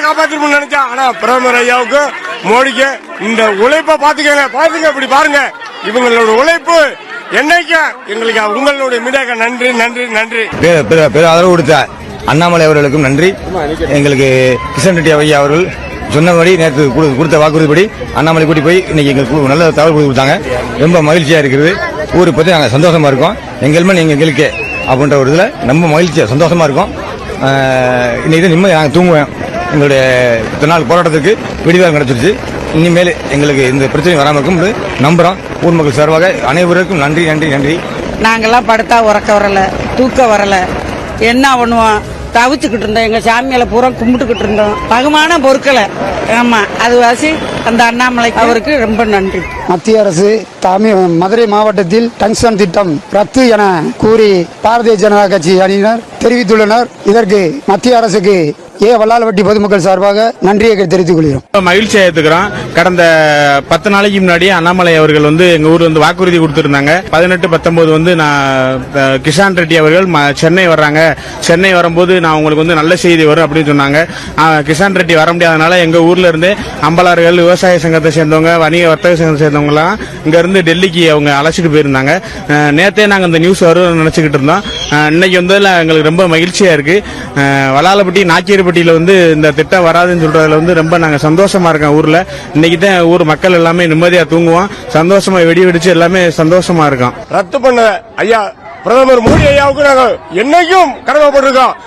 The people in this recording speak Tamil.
காப்பாத்திருப்போம்னு நினைச்சா, ஆனா பிரதமர் ஐயாவுக்கு மோடிக்கு இந்த உழைப்பை பாத்துங்க இப்படி பாருங்க. இவங்களோட உழைப்பு என்னைக்கு எங்களுக்கு உங்களுடைய மீடியாக்கு நன்றி நன்றி நன்றி. ஆதரவு கொடுத்த அண்ணாமலை அவர்களுக்கும் நன்றி. எங்களுக்கு கிஷன் ரெட்டி ஐயா அவர்கள் சொன்னபடி நேற்று கொடுத்த வாக்குறுதிப்படி அண்ணாமலை கூட்டி போய் இன்னைக்கு எங்களுக்கு நல்ல தகவல் கொடுத்தாங்க. ரொம்ப மகிழ்ச்சியா இருக்கிறது. ஊரை பத்தி நாங்கள் சந்தோஷமா இருக்கோம். எங்களுமே எங்களுக்கு அப்படின்ற ஒரு இதுல ரொம்ப மகிழ்ச்சியா சந்தோஷமா இருக்கோம். இன்னைக்கு நிம்மதி நாங்கள் தூங்குவேன். எங்களுடைய இத்தனை நாள் போராட்டத்துக்கு விடிவாக கிடைச்சிருச்சு. இனிமேல் எங்களுக்கு இந்த பிரச்சனை வராமல் இருக்கும் நம்புறோம். ஊர் மக்கள் சார்பாக அனைவருக்கும் நன்றி நன்றி நன்றி. நாங்கெல்லாம் படுத்தா உறக்க வரல, தூக்க வரல, என்ன பண்ணுவோம், தவிச்சுக்கிட்டு இருந்தோம். எங்க சாமியால பூரா கும்பிட்டுக்கிட்டு இருந்தோம். பகுமான பொருட்களை ஆமா அது வாசி அந்த அண்ணாமலை அவருக்கு ரொம்ப நன்றி. மத்திய அரசு மதுரை மாவட்டத்தில் டங்ஸ்டன் திட்டம் ரத்து என கூறி பாரதிய ஜனதா கட்சி அணியினர் தெரிவித்துள்ளனர். இதற்கு மத்திய அரசுக்கு வல்லாலவட்டி பொதுமக்கள் சார்பாக நன்றியை தெரிவித்துக் கொள்கிறோம். மகிழ்ச்சியா ஏத்துக்கிறோம். கடந்த 10 நாளைக்கு முன்னாடி அண்ணாமலை அவர்கள் எங்க ஊர்ல வாக்குறுதி கொடுத்திருந்தாங்க. 18-19 நான் கிஷான் ரெட்டி அவர்கள் சென்னை வர்றாங்க. சென்னை வரும்போது நான் உங்களுக்கு நல்ல செய்தி வரும் அப்படின்னு சொன்னாங்க. கிஷான் ரெட்டி வர முடியாதனால எங்க ஊர்ல இருந்து அம்பலார்கள், விவசாய சங்கத்தை சேர்ந்தவங்க, வணிக வர்த்தக சங்கத்தை சேர்ந்தவங்க எல்லாம் இங்க இருந்து டெல்லிக்கு அவங்க அழைச்சிட்டு போயிருந்தாங்க. நேத்தே நாங்க இந்த நியூஸ் வரும் நினைச்சுக்கிட்டு இருந்தோம். இன்னைக்கு எங்களுக்கு ரொம்ப மகிழ்ச்சியா இருக்கு. வல்லாலப்பட்டி நாச்சியர் இந்த திட்டம் வராதுன்னு சொல்றதுல ரொம்ப நாங்க சந்தோஷமா இருக்கோம். ஊர்ல இன்னைக்கு தான் ஊர் மக்கள் எல்லாமே நிம்மதியா தூங்குவோம். சந்தோஷமா வெடி வெடிச்சு எல்லாமே சந்தோஷமா இருக்கோம். ரத்து பண்ண ஐயா பிரதமர் மோடி ஐயாவுக்கு நாங்க என்னைக்கும் கடமைப்பட்டிருக்கோம்.